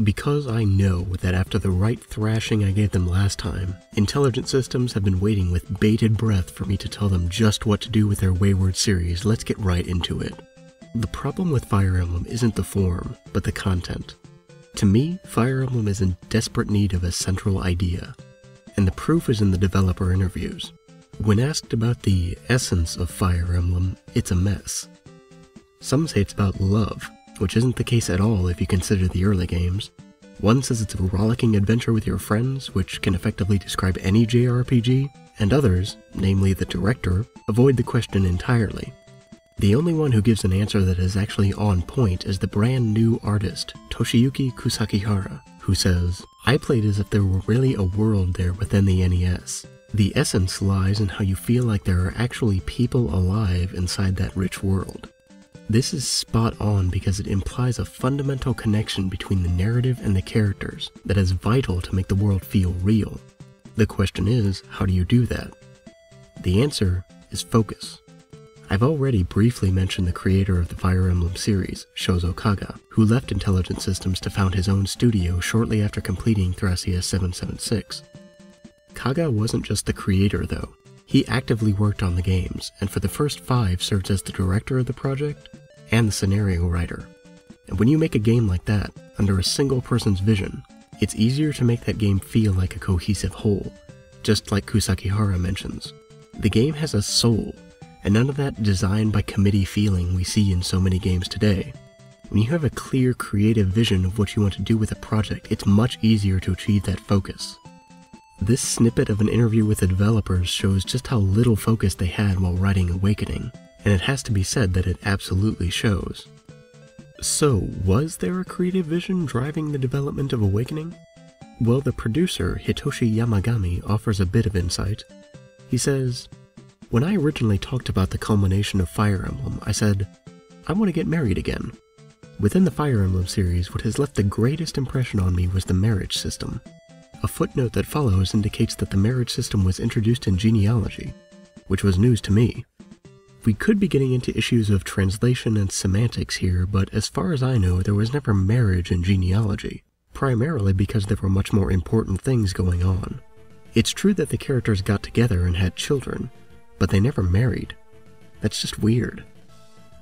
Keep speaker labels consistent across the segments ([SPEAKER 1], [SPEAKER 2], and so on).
[SPEAKER 1] Because I know that after the right thrashing I gave them last time, intelligent systems have been waiting with bated breath for me to tell them just what to do with their wayward series, let's get right into it. The problem with Fire Emblem isn't the form, but the content. To me, Fire Emblem is in desperate need of a central idea, and the proof is in the developer interviews. When asked about the essence of Fire Emblem, it's a mess. Some say it's about love, which isn't the case at all if you consider the early games. One says it's a rollicking adventure with your friends, which can effectively describe any JRPG, and others, namely the director, avoid the question entirely. The only one who gives an answer that is actually on point is the brand new artist, Toshiyuki Kusakihara, who says, "I played as if there were really a world there within the NES. The essence lies in how you feel like there are actually people alive inside that rich world." This is spot on because it implies a fundamental connection between the narrative and the characters that is vital to make the world feel real. The question is, how do you do that? The answer is focus. I've already briefly mentioned the creator of the Fire Emblem series, Shozo Kaga, who left Intelligent Systems to found his own studio shortly after completing Thracia 776. Kaga wasn't just the creator though. He actively worked on the games, and for the first 5 served as the director of the project and the scenario writer. And when you make a game like that, under a single person's vision, it's easier to make that game feel like a cohesive whole, just like Kusakihara mentions. The game has a soul, and none of that design by committee feeling we see in so many games today. When you have a clear creative vision of what you want to do with a project, it's much easier to achieve that focus. This snippet of an interview with the developers shows just how little focus they had while writing Awakening, and it has to be said that it absolutely shows. So, was there a creative vision driving the development of Awakening? Well, the producer, Hitoshi Yamagami, offers a bit of insight. He says, "When I originally talked about the culmination of Fire Emblem, I said, I want to get married again. Within the Fire Emblem series, what has left the greatest impression on me was the marriage system. A footnote that follows indicates that the marriage system was introduced in genealogy, which was news to me. We could be getting into issues of translation and semantics here, but as far as I know, there was never marriage in genealogy, primarily because there were much more important things going on. It's true that the characters got together and had children, but they never married. That's just weird.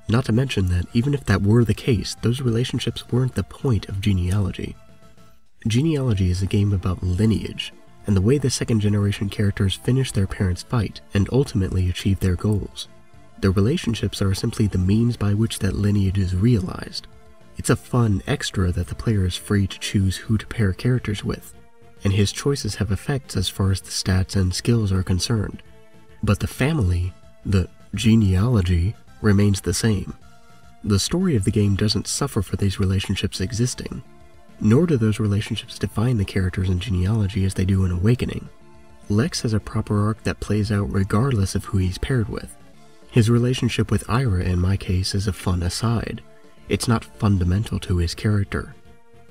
[SPEAKER 1] Not to mention that even if that were the case, those relationships weren't the point of genealogy. Genealogy is a game about lineage, and the way the second-generation characters finish their parents' fight and ultimately achieve their goals. The relationships are simply the means by which that lineage is realized. It's a fun extra that the player is free to choose who to pair characters with, and his choices have effects as far as the stats and skills are concerned. But the family, the genealogy, remains the same. The story of the game doesn't suffer for these relationships existing, nor do those relationships define the characters in genealogy as they do in Awakening. Lex has a proper arc that plays out regardless of who he's paired with. His relationship with Ira, in my case, is a fun aside. It's not fundamental to his character.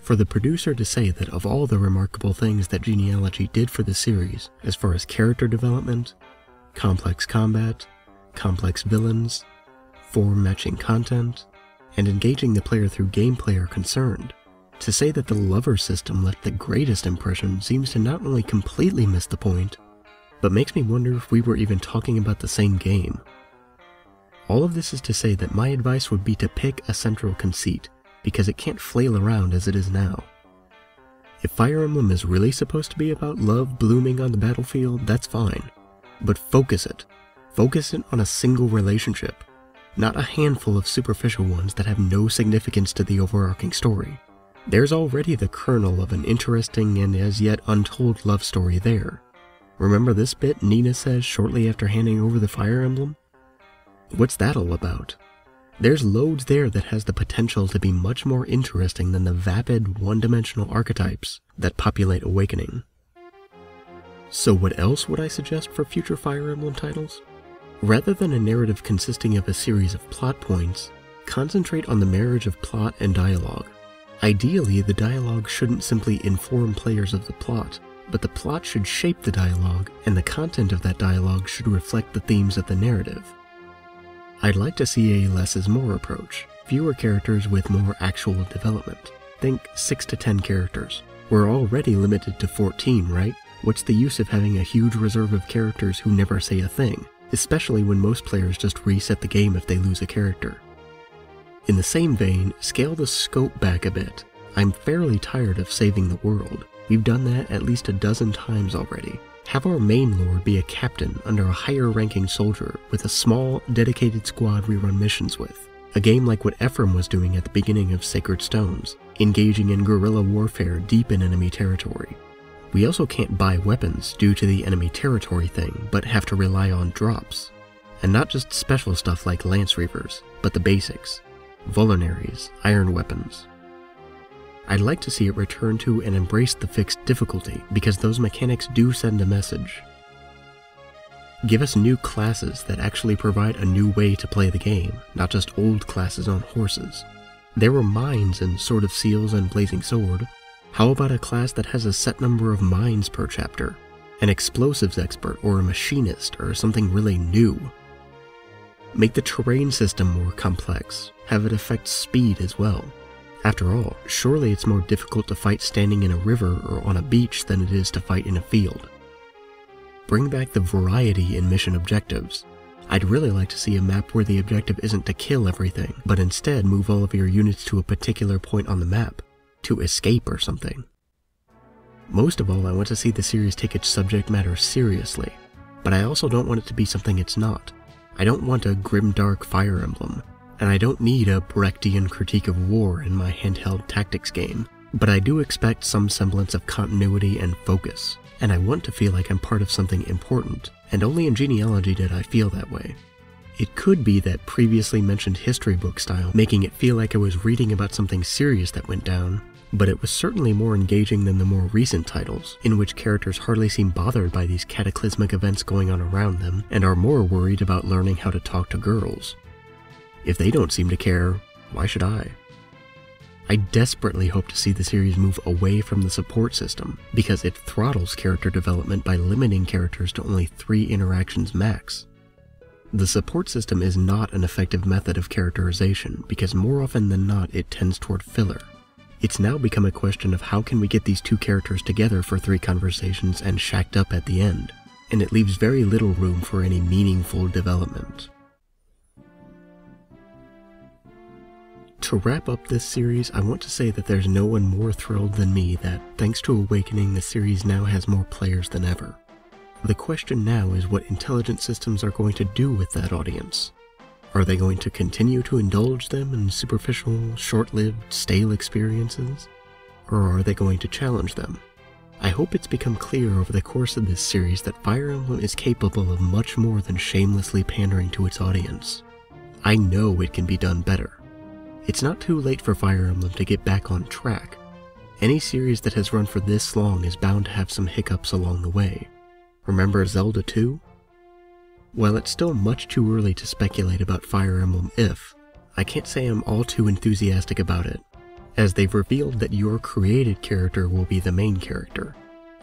[SPEAKER 1] For the producer to say that of all the remarkable things that genealogy did for the series, as far as character development, complex combat, complex villains, form-matching content, and engaging the player through gameplay are concerned, to say that the lover system left the greatest impression seems to not only completely miss the point, but makes me wonder if we were even talking about the same game. All of this is to say that my advice would be to pick a central conceit, because it can't flail around as it is now. If Fire Emblem is really supposed to be about love blooming on the battlefield, that's fine. But focus it. Focus it on a single relationship, not a handful of superficial ones that have no significance to the overarching story. There's already the kernel of an interesting and as yet untold love story there. Remember this bit Nina says shortly after handing over the Fire Emblem? What's that all about? There's loads there that has the potential to be much more interesting than the vapid, one-dimensional archetypes that populate Awakening. So what else would I suggest for future Fire Emblem titles? Rather than a narrative consisting of a series of plot points, concentrate on the marriage of plot and dialogue. Ideally, the dialogue shouldn't simply inform players of the plot, but the plot should shape the dialogue, and the content of that dialogue should reflect the themes of the narrative. I'd like to see a less is more approach, fewer characters with more actual development. think 6 to 10 characters. We're already limited to 14, right? What's the use of having a huge reserve of characters who never say a thing, especially when most players just reset the game if they lose a character? In the same vein, scale the scope back a bit. I'm fairly tired of saving the world. We've done that at least a dozen times already. Have our main lord be a captain under a higher ranking soldier with a small, dedicated squad we run missions with. A game like what Ephraim was doing at the beginning of Sacred Stones, engaging in guerrilla warfare deep in enemy territory. We also can't buy weapons due to the enemy territory thing, but have to rely on drops. And not just special stuff like Lance Reavers, but the basics. Vulneraries, iron weapons. I'd like to see it return to and embrace the fixed difficulty, because those mechanics do send a message. Give us new classes that actually provide a new way to play the game, not just old classes on horses. There were mines in Sword of Seals and Blazing Sword. How about a class that has a set number of mines per chapter? An explosives expert or a machinist or something really new. Make the terrain system more complex, have it affect speed as well. After all, surely it's more difficult to fight standing in a river or on a beach than it is to fight in a field. Bring back the variety in mission objectives. I'd really like to see a map where the objective isn't to kill everything, but instead move all of your units to a particular point on the map, to escape or something. Most of all, I want to see the series take its subject matter seriously, but I also don't want it to be something it's not. I don't want a grimdark Fire Emblem, and I don't need a Brechtian critique of war in my handheld tactics game, but I do expect some semblance of continuity and focus, and I want to feel like I'm part of something important, and only in Genealogy did I feel that way. It could be that previously mentioned history book style, making it feel like I was reading about something serious that went down, but it was certainly more engaging than the more recent titles, in which characters hardly seem bothered by these cataclysmic events going on around them, and are more worried about learning how to talk to girls. If they don't seem to care, why should I? I desperately hope to see the series move away from the support system, because it throttles character development by limiting characters to only 3 interactions max. The support system is not an effective method of characterization, because more often than not it tends toward filler. It's now become a question of how can we get these 2 characters together for 3 conversations and shacked up at the end, and it leaves very little room for any meaningful development. To wrap up this series, I want to say that there's no one more thrilled than me that, thanks to Awakening, the series now has more players than ever. The question now is what intelligent systems are going to do with that audience. Are they going to continue to indulge them in superficial, short-lived, stale experiences? Or are they going to challenge them? I hope it's become clear over the course of this series that Fire Emblem is capable of much more than shamelessly pandering to its audience. I know it can be done better. It's not too late for Fire Emblem to get back on track. Any series that has run for this long is bound to have some hiccups along the way. Remember Zelda 2? While it's still much too early to speculate about Fire Emblem If, I can't say I'm all too enthusiastic about it, as they've revealed that your created character will be the main character.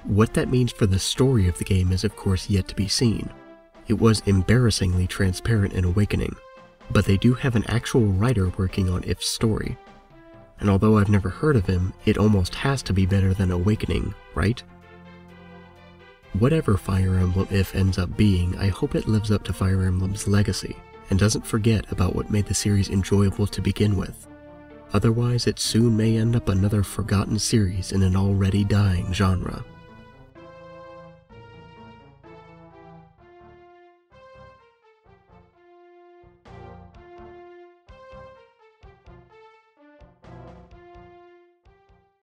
[SPEAKER 1] What that means for the story of the game is of course yet to be seen. It was embarrassingly transparent in Awakening, but they do have an actual writer working on If's story. And although I've never heard of him, it almost has to be better than Awakening, right? Whatever Fire Emblem If ends up being, I hope it lives up to Fire Emblem's legacy, and doesn't forget about what made the series enjoyable to begin with. Otherwise, it soon may end up another forgotten series in an already dying genre.